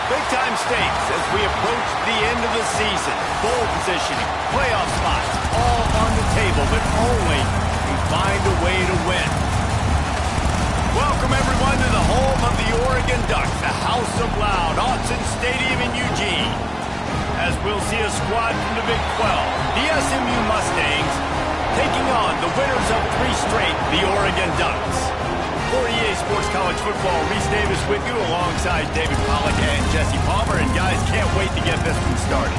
Big-time stakes as we approach the end of the season. Bowl positioning, playoff spots, all on the table, but only if we find a way to win. Welcome, everyone, to the home of the Oregon Ducks, the House of Loud, Autzen Stadium in Eugene. As we'll see a squad from the Big 12, the SMU Mustangs, taking on the winners of 3 straight, the Oregon Ducks. For EA Sports College Football, Reese Davis with you alongside David Pollack and Jesse Palmer. And guys, can't wait to get this one started.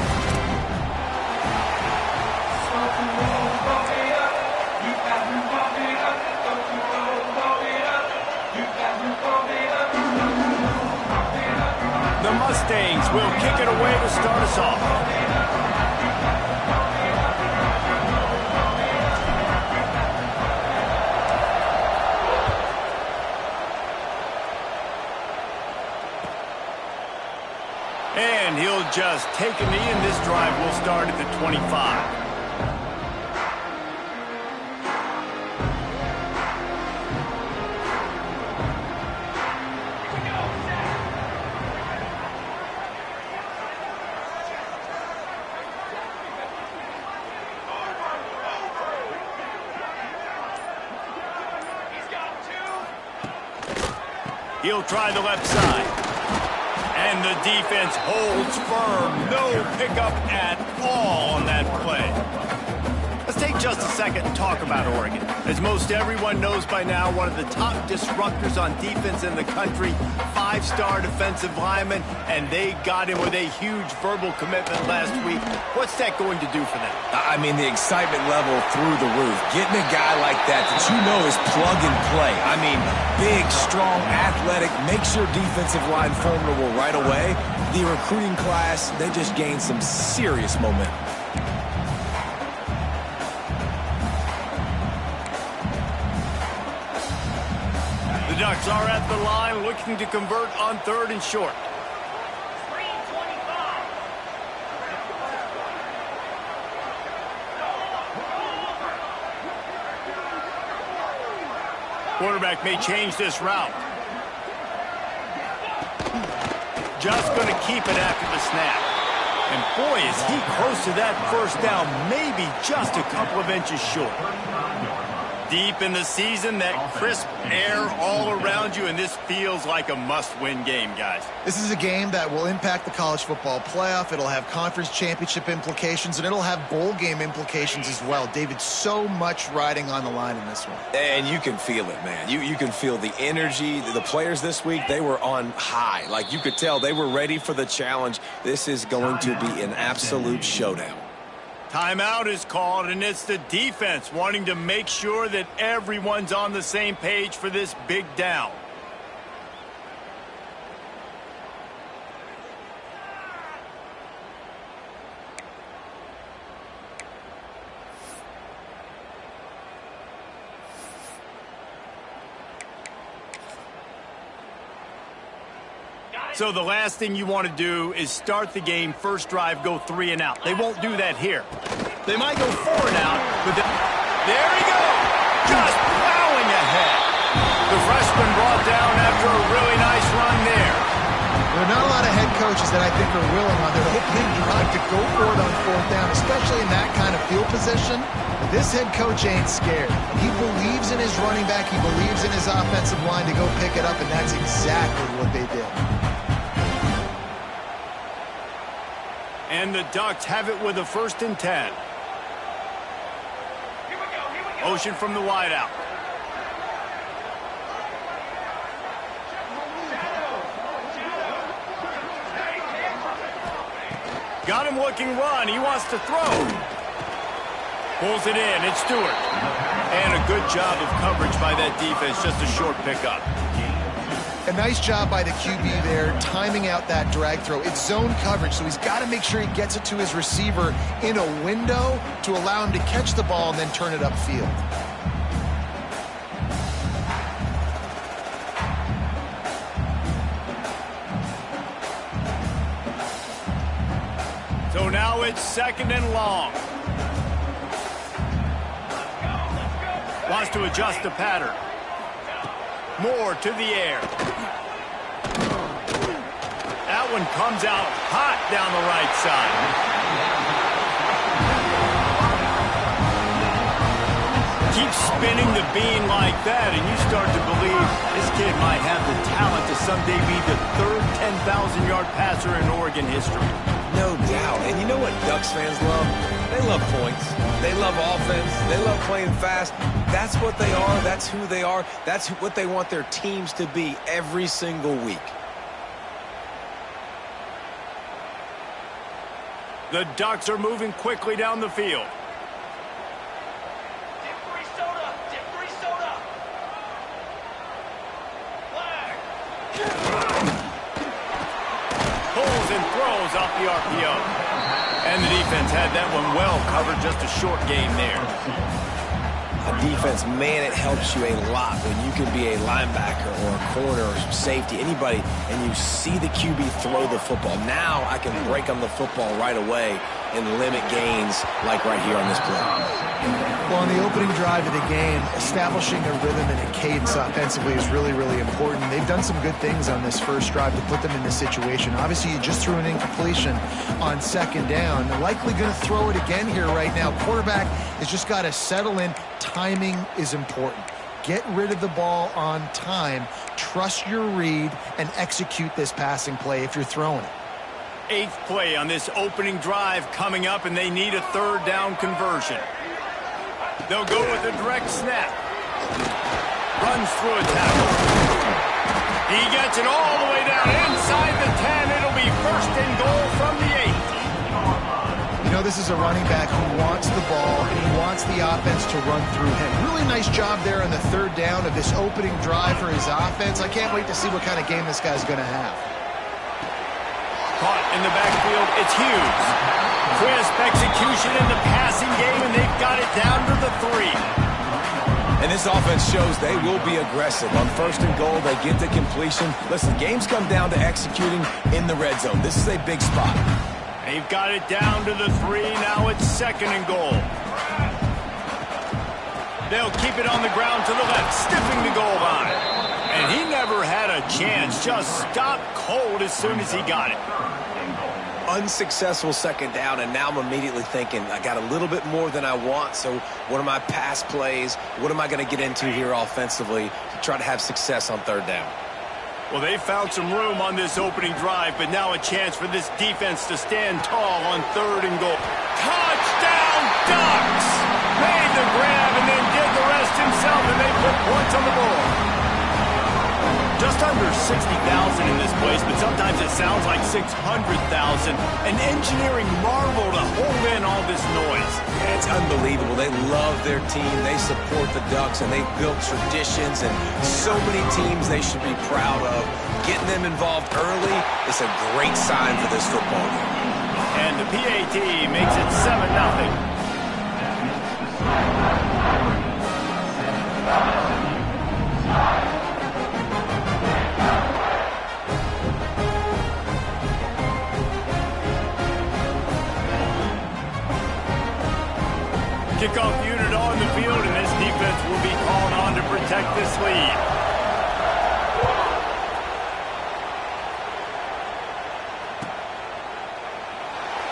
The Mustangs will kick it away to start us off. And he'll just take a knee, and this drive will start at the 25. He'll try the left side. And the defense holds firm. No pickup at all on that play. Let's take just a second and talk about Oregon. As most everyone knows by now, one of the top disruptors on defense in the country, 5-star defensive lineman, and they got him with a huge verbal commitment last week. What's that going to do for them? I mean, the excitement level through the roof. Getting a guy like that you know is plug and play. I mean, big, strong, athletic, makes your defensive line formidable right away. The recruiting class, they just gained some serious momentum. The Ducks are at the line looking to convert on 3rd and short. Quarterback may change this route. Just going to keep it after the snap. And boy, is he close to that first down, maybe just a couple of inches short. Deep in the season, that crisp air all around you, and this feels like a must-win game, guys. This is a game that will impact the college football playoff. It'll have conference championship implications, and it'll have bowl game implications as well. David, so much riding on the line in this one. And you can feel it, man. You can feel the energy. The players this week, they were on high. Like, you could tell they were ready for the challenge. This is going to be an absolute showdown. Timeout is called, and it's the defense wanting to make sure that everyone's on the same page for this big down. So the last thing you want to do is start the game, first drive, go 3 and out. They won't do that here. They might go 4 and out, but there he goes, just plowing ahead. The freshman brought down after a really nice run there. There are not a lot of head coaches that I think are willing on their opening drive to go for it on 4th down, especially in that kind of field position. This head coach ain't scared. He believes in his running back. He believes in his offensive line to go pick it up, and that's exactly what they did. And the Ducks have it with a 1st and 10. Motion from the wideout. Got him looking run. He wants to throw. Pulls it in. It's Stewart. And a good job of coverage by that defense. Just a short pickup. A nice job by the QB there, timing out that drag throw. It's zone coverage, so he's got to make sure he gets it to his receiver in a window to allow him to catch the ball and then turn it upfield. So now it's 2nd and long. Wants to adjust the pattern. Moore to the air. That one comes out hot down the right side. Keep spinning the bean like that, and you start to believe this kid might have the talent to someday be the third 10,000-yard passer in Oregon history. No doubt. And you know what Ducks fans love? They love points. They love offense. They love playing fast. That's what they are. That's who they are. That's what they want their teams to be every single week. The Ducks are moving quickly down the field. Pulls and throws off the RPO. And the defense had that one well covered, just a short game there. A defense, man, it helps you a lot when you can be a linebacker or a corner or safety, anybody, and you see the QB throw the football. Now I can break on the football right away and limit gains like right here on this play. Well, on the opening drive of the game, establishing a rhythm and a cadence offensively is really, really important. They've done some good things on this first drive to put them in this situation. Obviously, you just threw an incompletion on second down. They're likely going to throw it again here right now. Quarterback has just got to settle in. Timing is important. Get rid of the ball on time. Trust your read and execute this passing play if you're throwing it. 8th play on this opening drive coming up, and they need a third down conversion. They'll go with a direct snap. Runs through a tackle. He gets it all the way down inside the 10. It'll be first and goal from the 8. You know, this is a running back who wants the ball, and he wants the offense to run through him. Really nice job there on the third down of this opening drive for his offense. I can't wait to see what kind of game this guy's going to have. Caught in the backfield, it's Hughes. Crisp execution in the passing game, and they've got it down to the 3. And this offense shows they will be aggressive. On first and goal, they get the completion. Listen, games come down to executing in the red zone. This is a big spot. They've got it down to the 3. Now it's second and goal. They'll keep it on the ground to the left, stiffing the goal line. And he never had a chance, just stopped cold as soon as he got it. Unsuccessful second down, and now I'm immediately thinking, I got a little bit more than I want, so what are my pass plays? What am I going to get into here offensively to try to have success on third down? Well, they found some room on this opening drive, but now a chance for this defense to stand tall on third and goal. Touchdown, Ducks! Made the grab and then did the rest himself, and they put points on the board. Just under 60,000 in this place, but sometimes it sounds like 600,000. An engineering marvel to hold in all this noise. Yeah, it's unbelievable. They love their team. They support the Ducks, and they've built traditions and so many teams they should be proud of. Getting them involved early is a great sign for this football game. And the PAT makes it 7-0. Kickoff unit on the field, and this defense will be called on to protect this lead.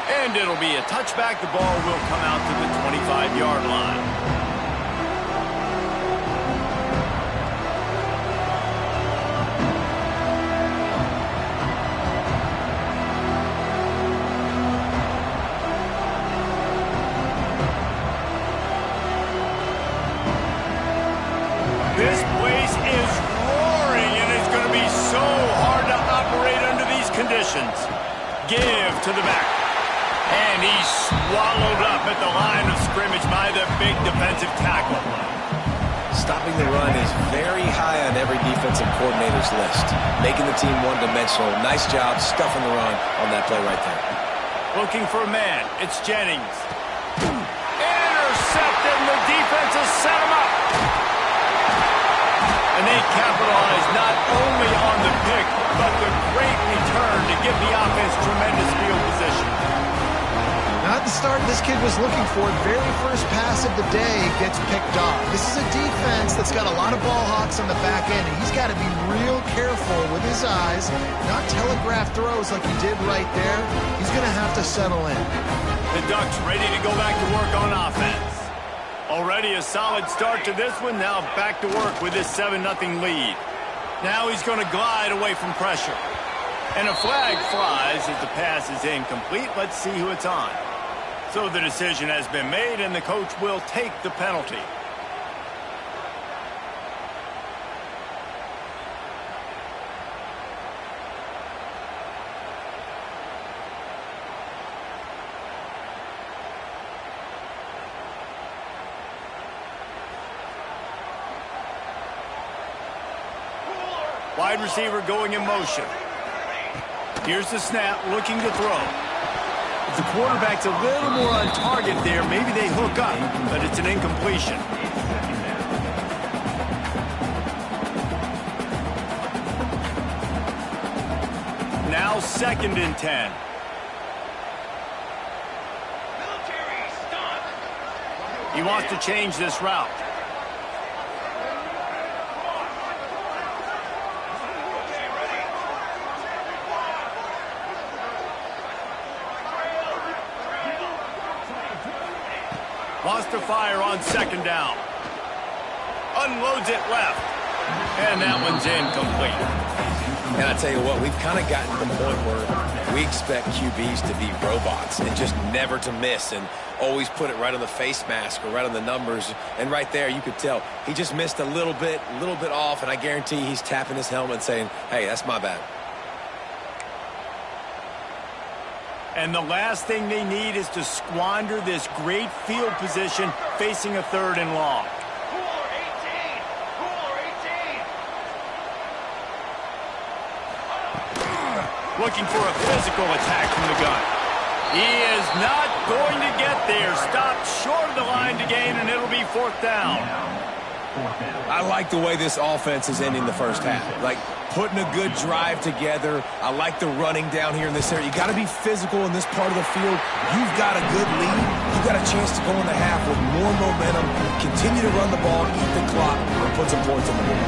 And it'll be a touchback. The ball will come out to the 25-yard line. This place is roaring, and it's going to be so hard to operate under these conditions. Give to the back. And he's swallowed up at the line of scrimmage by the big defensive tackle. Stopping the run is very high on every defensive coordinator's list. Making the team one-dimensional. Nice job stuffing the run on that play right there. Looking for a man. It's Jennings. Intercepted, and the defense has set him up. And they capitalize not only on the pick, but the great return to give the offense tremendous field position. Not the start this kid was looking for. Very first pass of the day gets picked off. This is a defense that's got a lot of ball hawks on the back end, and he's got to be real careful with his eyes, not telegraph throws like he did right there. He's going to have to settle in. The Ducks ready to go back to work on offense. Already a solid start to this one. Now back to work with this 7-0 lead. Now he's going to glide away from pressure. And a flag flies as the pass is incomplete. Let's see who it's on. So the decision has been made, and the coach will take the penalty. Wide receiver going in motion. Here's the snap, looking to throw. If the quarterback's a little more on target there, maybe they hook up, but it's an incompletion. Now 2nd and 10. He wants to change this route. Wants to fire on 2nd down. Unloads it left. And that one's incomplete. And I tell you what, we've kind of gotten to the point where we expect QBs to be robots and just never to miss and always put it right on the face mask or right on the numbers. And right there, you could tell he just missed a little bit off, and I guarantee he's tapping his helmet saying, hey, that's my bad. And the last thing they need is to squander this great field position facing a 3rd and long. Looking for a physical attack from the gun. He is not going to get there. Stopped short of the line to gain, and it'll be 4th down. I like the way this offense is ending the first half. Like, putting a good drive together. I like the running down here in this area. You got to be physical in this part of the field. You've got a good lead. You've got a chance to go in the half with more momentum, continue to run the ball, eat the clock, and put some points on the board.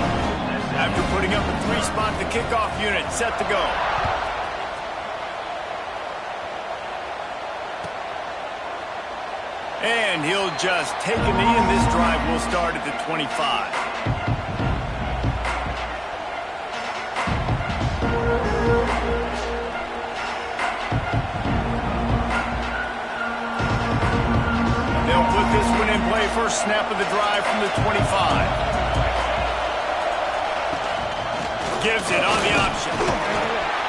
After putting up a 3-spot, the kickoff unit set to go. And he'll just take a knee, and this drive will start at the 25. They'll put this one in play. First snap of the drive from the 25. Gives it on the option.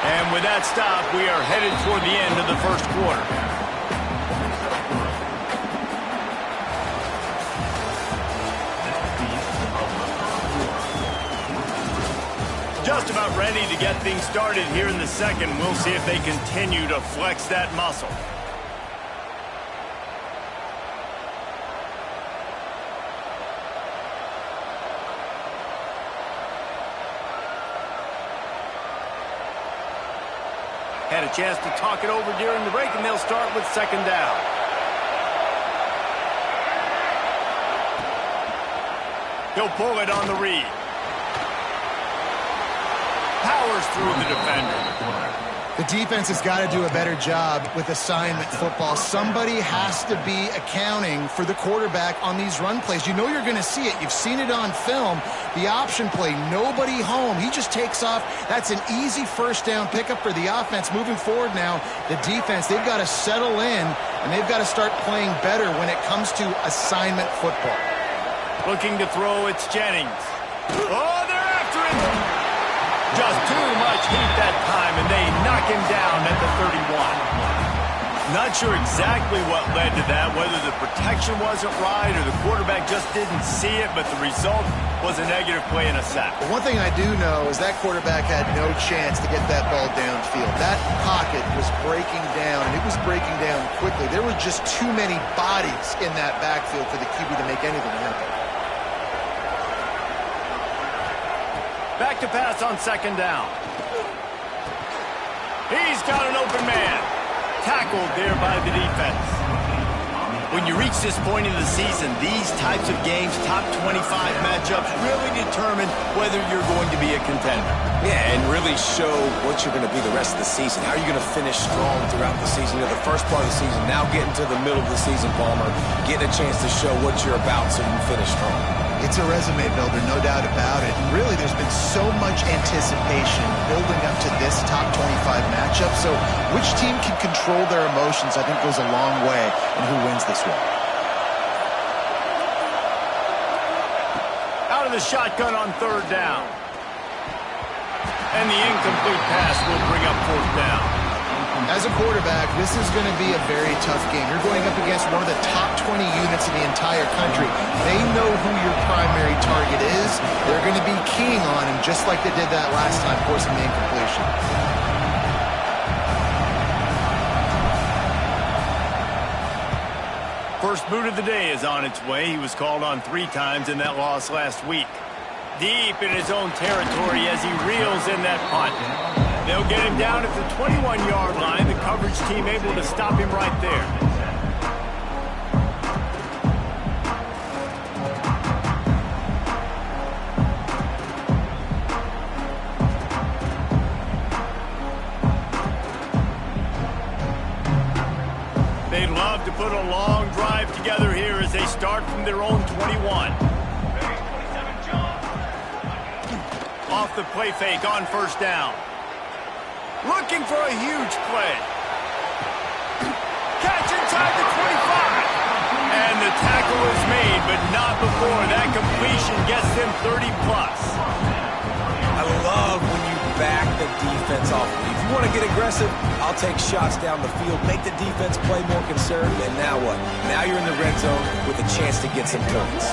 And with that stop, we are headed toward the end of the first quarter. Just about ready to get things started here in the second. We'll see if they continue to flex that muscle. Had a chance to talk it over during the break, and they'll start with 2nd down. He'll pull it on the read. Powers through the defender. The defense has got to do a better job with assignment football. Somebody has to be accounting for the quarterback on these run plays. You know you're going to see it. You've seen it on film. The option play, nobody home. He just takes off. That's an easy 1st down pickup for the offense. Moving forward now, the defense, they've got to settle in, and they've got to start playing better when it comes to assignment football. Looking to throw, it's Jennings. Oh, they're after him. Just too much heat that time, and they knock him down at the 31. Not sure exactly what led to that, whether the protection wasn't right or the quarterback just didn't see it, but the result was a negative play and a sack. But one thing I do know is that quarterback had no chance to get that ball downfield. That pocket was breaking down, and it was breaking down quickly. There were just too many bodies in that backfield for the QB to make anything happen. Back to pass on 2nd down. He's got an open man. Tackled there by the defense. When you reach this point in the season, these types of games, top 25 matchups, really determine whether you're going to be a contender. Yeah, and really show what you're going to be the rest of the season. How are you going to finish strong throughout the season? You know, the first part of the season, now getting to the middle of the season, Palmer, getting a chance to show what you're about so you can finish strong. It's a resume builder, no doubt about it. Really, there's been so much anticipation building up to this top 25 matchup. So which team can control their emotions, I think, goes a long way in who wins this one. Out of the shotgun on third down. And the incomplete pass will bring up fourth down. As a quarterback, this is going to be a very tough game. You're going up against one of the top 20 units in the entire country. They know who your primary target is. They're going to be keying on him just like they did that last time, forcing the incompletion. First boot of the day is on its way. He was called on 3 times in that loss last week. Deep in his own territory as he reels in that punt. They'll get him down at the 21-yard line. The coverage team able to stop him right there. They'd love to put a long drive together here as they start from their own 21. Off the play fake on first down. Looking for a huge play. Catch inside the 25. And the tackle is made, but not before that completion gets them 30-plus. I love when you back the defense off. If you want to get aggressive, I'll take shots down the field, make the defense play more conservative, and now what? Now you're in the red zone with a chance to get some points.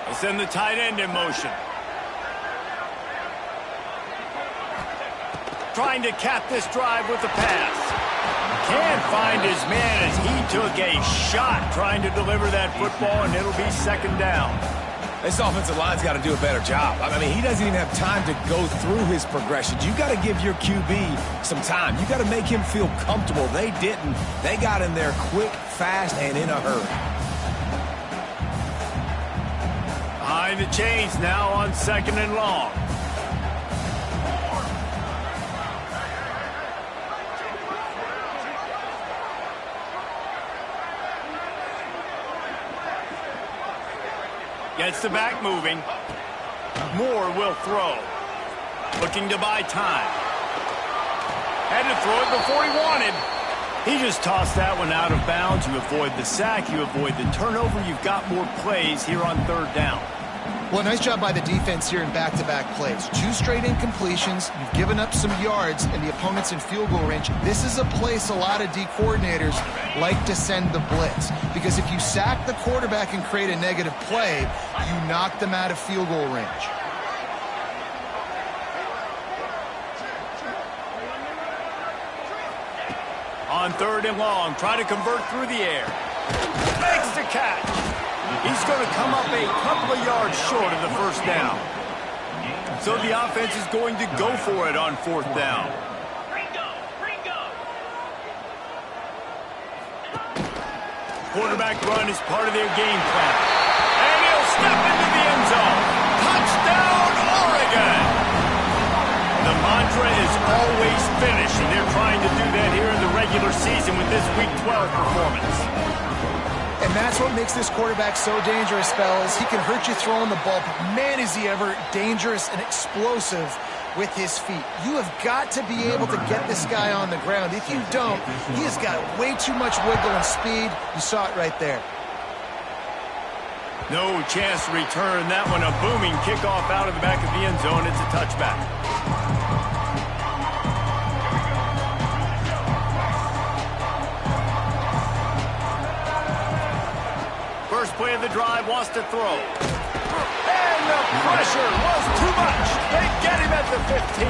They send the tight end in motion. Trying to cap this drive with the pass. Can't find his man as he took a shot trying to deliver that football, and it'll be second down. This offensive line's got to do a better job. I mean, he doesn't even have time to go through his progressions. You got to give your QB some time. You got to make him feel comfortable. They didn't. They got in there quick, fast, and in a hurry. Behind the chains now on second and long. Gets the back moving. Moore will throw. Looking to buy time. Had to throw it before he wanted. He just tossed that one out of bounds. You avoid the sack. You avoid the turnover. You've got more plays here on third down. Well, nice job by the defense here in back-to-back plays. 2 straight incompletions. You've given up some yards, and the opponent's in field goal range. This is a place a lot of D coordinators like to send the blitz. Because if you sack the quarterback and create a negative play, you knock them out of field goal range. On third and long, try to convert through the air. Makes the catch. He's going to come up a couple of yards short of the first down. So the offense is going to go for it on fourth down. Quarterback run is part of their game plan. And he'll step into the end zone. Touchdown, Oregon! The mantra is always finish, and they're trying to do that here in the regular season with this Week 12 performance. And that's what makes this quarterback so dangerous, fellas. He can hurt you throwing the ball, but man, is he ever dangerous and explosive with his feet. You have got to be able to get this guy on the ground. If you don't, he has got way too much wiggle and speed. You saw it right there. No chance to return that one. A booming kickoff out of the back of the end zone. It's a touchback. First play of the drive, wants to throw. And the pressure was too much. They get him at the 15.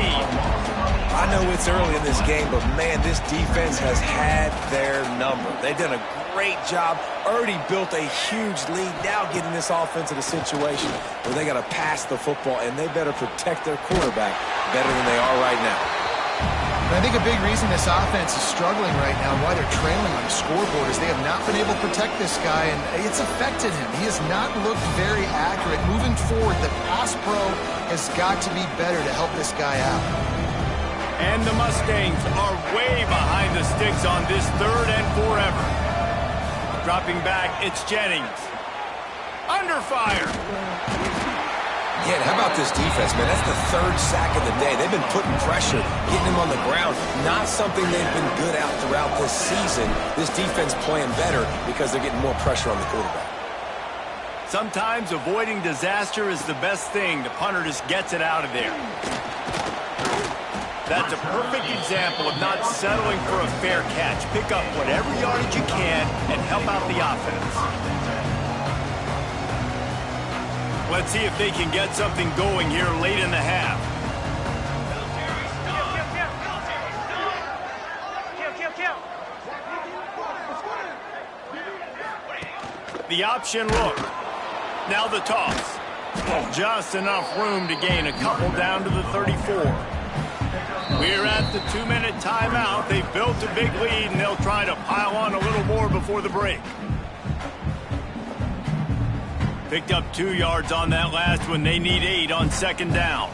I know it's early in this game, but man, this defense has had their number. They've done a great job, already built a huge lead, now getting this offense in a situation where they got to pass the football, and they better protect their quarterback better than they are right now. And I think a big reason this offense is struggling right now and why they're trailing on the scoreboard is they have not been able to protect this guy, and it's affected him. He has not looked very accurate. Moving forward, the pass pro has got to be better to help this guy out. And the Mustangs are way behind the sticks on this 3rd and forever. Dropping back, it's Jennings. Under fire. Yeah, how about this defense, man? That's the 3rd sack of the day. They've been putting pressure, getting him on the ground. Not something they've been good at throughout this season. This defense playing better because they're getting more pressure on the quarterback. Sometimes avoiding disaster is the best thing. The punter just gets it out of there. That's a perfect example of not settling for a fair catch. Pick up whatever yardage you can and help out the offense. Let's see if they can get something going here late in the half. The option look. Now the toss. Just enough room to gain a couple down to the 34. We're at the 2-minute timeout. They've built a big lead, and they'll try to pile on a little more before the break. Picked up 2 yards on that last one. They need 8 on 2nd down.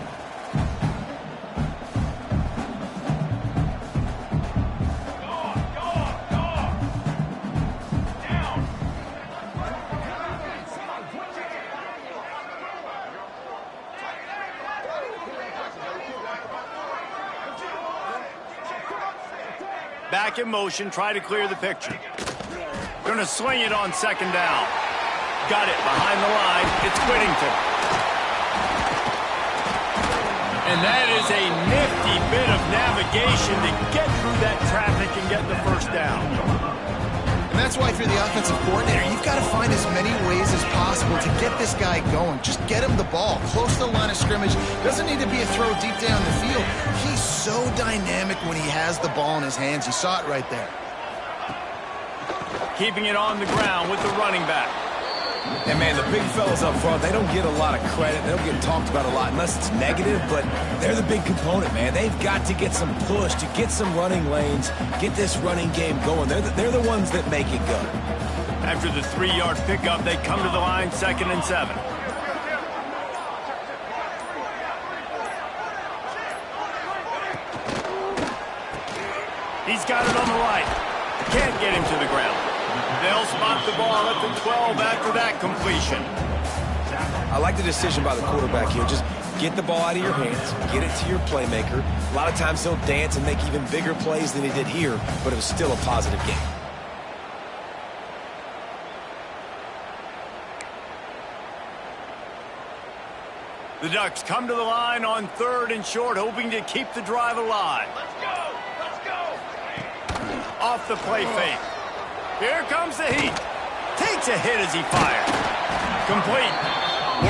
Back in motion, try to clear the picture. Going to swing it on 2nd down. Got it behind the line. It's Whittington. And that is a nifty bit of navigation to get through that traffic and get the 1st down. And that's why if you're the offensive coordinator, you've got to find as many ways as possible to get this guy going. Just get him the ball close to the line of scrimmage. Doesn't need to be a throw deep down the field. He's so dynamic when he has the ball in his hands. You saw it right there. Keeping it on the ground with the running back. And, man, the big fellas up front, they don't get a lot of credit. They don't get talked about a lot unless it's negative, but they're the big component, man. They've got to get some push, to get some running lanes, get this running game going. They're the ones that make it go. After the 3-yard pickup, they come to the line 2nd and 7. He's got it on the right. Can't get him to the ground. They'll spot the ball at the 12 after that completion. I like the decision by the quarterback here. Just get the ball out of your hands, get it to your playmaker. A lot of times he'll dance and make even bigger plays than he did here, but it was still a positive game. The Ducks come to the line on 3rd and short, hoping to keep the drive alive. Let's go! Let's go! Off the play fake. Here comes the heat. Takes a hit as he fires. Complete.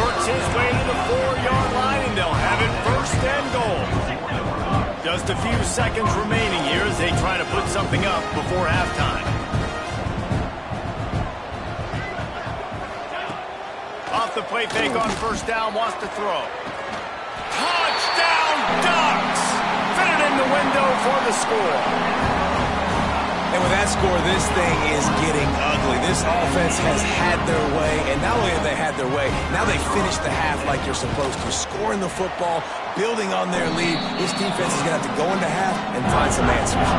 Works his way to the 4-yard line, and they'll have it 1st and goal. Just a few seconds remaining here as they try to put something up before halftime. Off the play fake on 1st down, wants to throw. Touchdown, Ducks! Fit it in the window for the score. And with that score, this thing is getting ugly. This offense has had their way, and not only have they had their way, now they finish the half like you're supposed to, scoring the football, building on their lead. This defense is going to have to go into half and find some answers.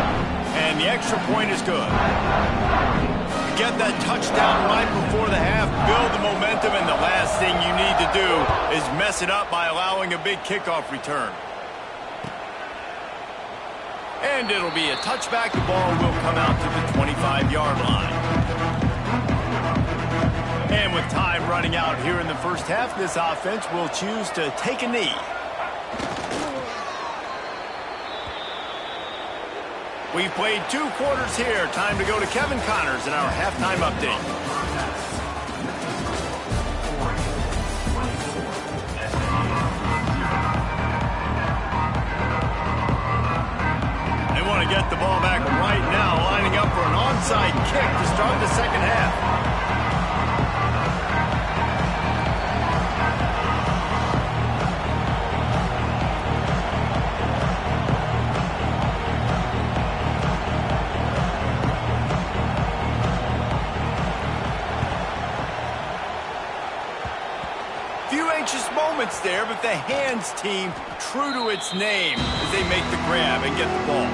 And the extra point is good. Get that touchdown right before the half, build the momentum, and the last thing you need to do is mess it up by allowing a big kickoff return. And it'll be a touchback. The ball will come out to the 25-yard line. And with time running out here in the 1st half, this offense will choose to take a knee. We've played 2 quarters here. Time to go to Kevin Connors in our halftime update. Want to get the ball back right now, lining up for an onside kick to start the 2nd half. Few anxious moments there, but the hands team true to its name as they make the grab and get the ball.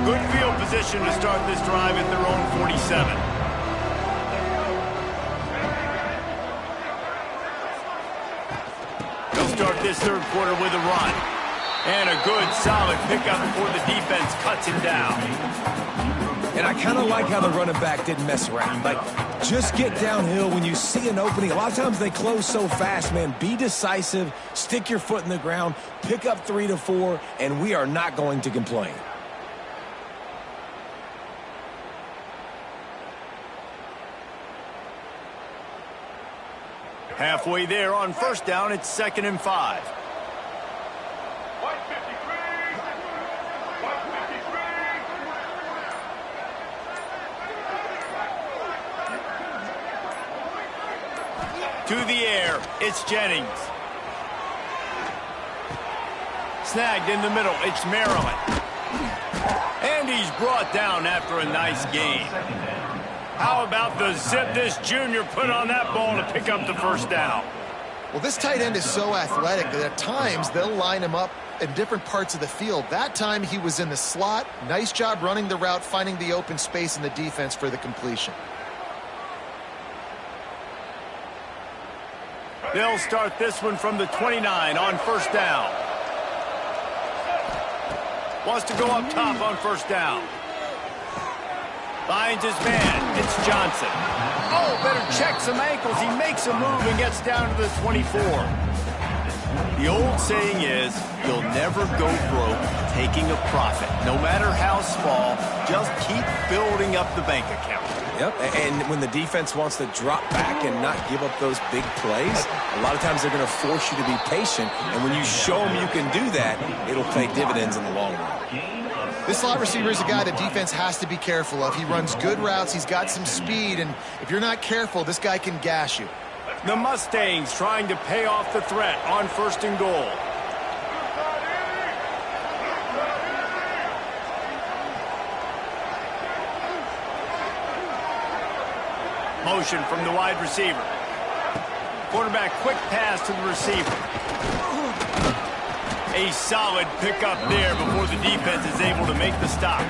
Good field position to start this drive at their own 47. They'll start this third quarter with a run. And a good, solid pickup before the defense cuts him down. And I kind of like how the running back didn't mess around. Like, just get downhill when you see an opening. A lot of times they close so fast, man. Be decisive, stick your foot in the ground, pick up 3 to 4, and we are not going to complain. Halfway there on first down, it's 2nd and 5. To the air, it's Jennings. Snagged in the middle, it's Maryland. And he's brought down after a nice gain. How about the zip this junior put on that ball to pick up the first down? Well, this tight end is so athletic that at times they'll line him up in different parts of the field. That time he was in the slot. Nice job running the route, finding the open space in the defense for the completion. They'll start this one from the 29 on first down. Wants to go up top on first down. Finds his man. It's Johnson. Oh, better check some ankles. He makes a move and gets down to the 24. The old saying is, you'll never go broke taking a profit. No matter how small, just keep building up the bank account. Yep, and when the defense wants to drop back and not give up those big plays, a lot of times they're going to force you to be patient, and when you show them you can do that, it'll pay dividends in the long run. This slot receiver is a guy the defense has to be careful of. He runs good routes, he's got some speed, and if you're not careful, this guy can gash you. The Mustangs trying to pay off the threat on 1st and goal. Motion from the wide receiver. Quarterback quick pass to the receiver. A solid pickup there before the defense is able to make the stop.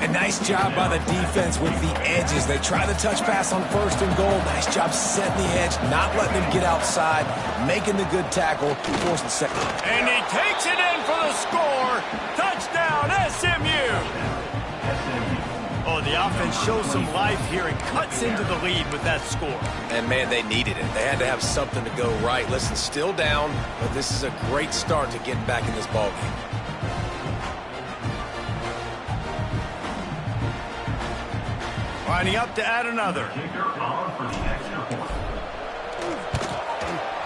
A nice job by the defense with the edges. They try the touch pass on 1st and goal. Nice job setting the edge, not letting him get outside, making the good tackle, forcing second. And he takes it in for the score. Touchdown, SMU. Oh, the offense shows some life here and cuts into the lead with that score. And, man, they needed it. They had to have something to go right. Listen, still down, but this is a great start to getting back in this ballgame. Lining up to add another.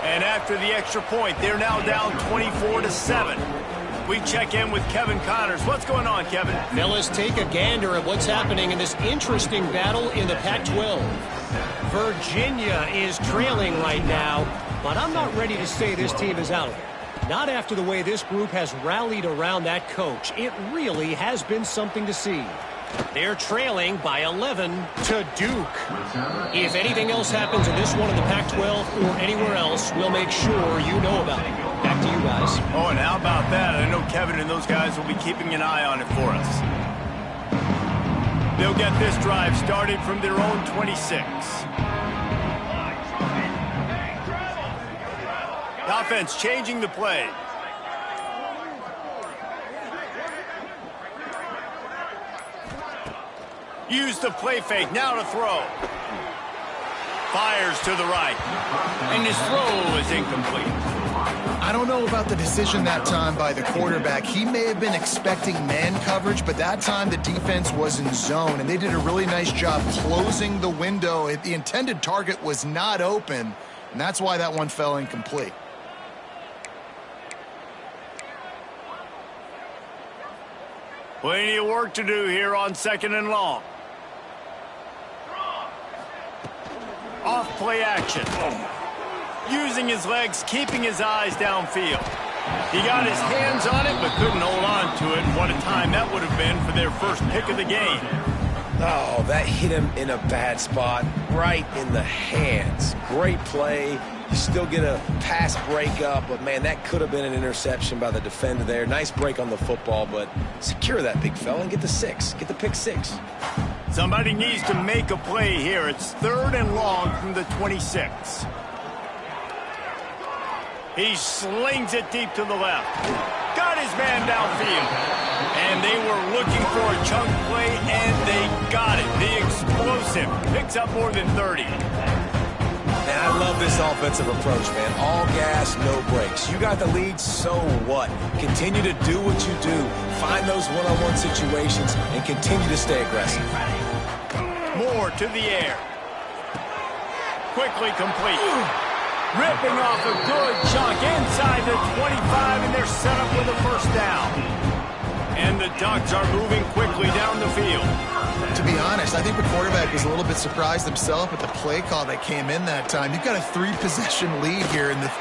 And after the extra point, they're now down 24-7. We check in with Kevin Connors. What's going on, Kevin? Fellas, take a gander at what's happening in this interesting battle in the Pac-12. Virginia is trailing right now, but I'm not ready to say this team is out of it. Not after the way this group has rallied around that coach. It really has been something to see. They're trailing by 11 to Duke. If anything else happens in this one in the Pac-12 or anywhere else, we'll make sure you know about it. Back to you guys. Oh, and how about that? I know Kevin and those guys will be keeping an eye on it for us. They'll get this drive started from their own 26. The offense changing the play. Use the play fake, now to throw. Fires to the right. And his throw is incomplete. I don't know about the decision that time by the quarterback. He may have been expecting man coverage, but that time the defense was in zone, and they did a really nice job closing the window. The intended target was not open, and that's why that one fell incomplete. Plenty of work to do here on 2nd and long. Off play action. Using his legs, keeping his eyes downfield. He got his hands on it, but couldn't hold on to it. What a time that would have been for their first pick of the game. Oh, that hit him in a bad spot, right in the hands. Great play. You still get a pass breakup, but, man, that could have been an interception by the defender there. Nice break on the football, but secure that big fella and get the 6. Get the pick 6. Somebody needs to make a play here. It's 3rd and long from the 26. He slings it deep to the left. Got his man downfield. And they were looking for a chunk play, and they got it. The explosive picks up more than 30. Man, I love this offensive approach, man. All gas, no brakes. You got the lead, so what? Continue to do what you do. Find those one-on-one situations and continue to stay aggressive. More to the air. Quickly complete. Ripping off a good chunk inside the 25, and they're set up with a first down. And the Ducks are moving quickly down the field. To be honest, I think the quarterback was a little bit surprised himself at the play call that came in that time. You've got a 3-possession lead here in the...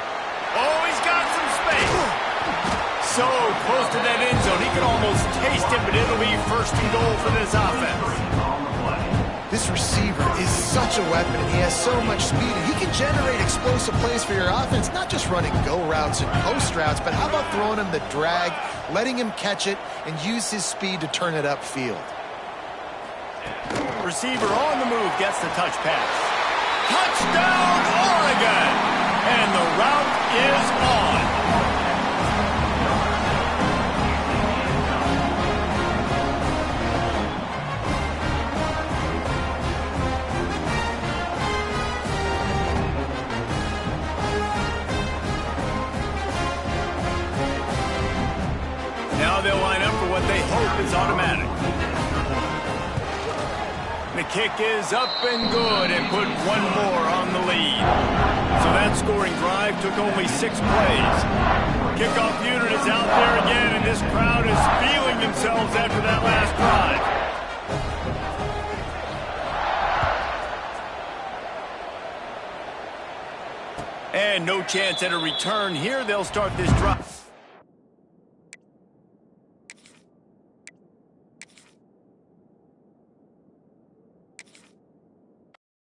Oh, he's got some space. So close to that end zone. He can almost taste it, but it'll be 1st and goal for this offense. This receiver is such a weapon, and he has so much speed, and he can generate explosive plays for your offense, not just running go routes and post routes, but how about throwing him the drag, letting him catch it, and use his speed to turn it upfield. Receiver on the move gets the touch pass. Touchdown, Oregon! And the route is on. Now they'll line up for what they hope is automatic. The kick is up and good and put one more on the lead. So that scoring drive took only 6 plays. Kickoff unit is out there again, and this crowd is feeling themselves after that last drive. And no chance at a return here. They'll start this drive.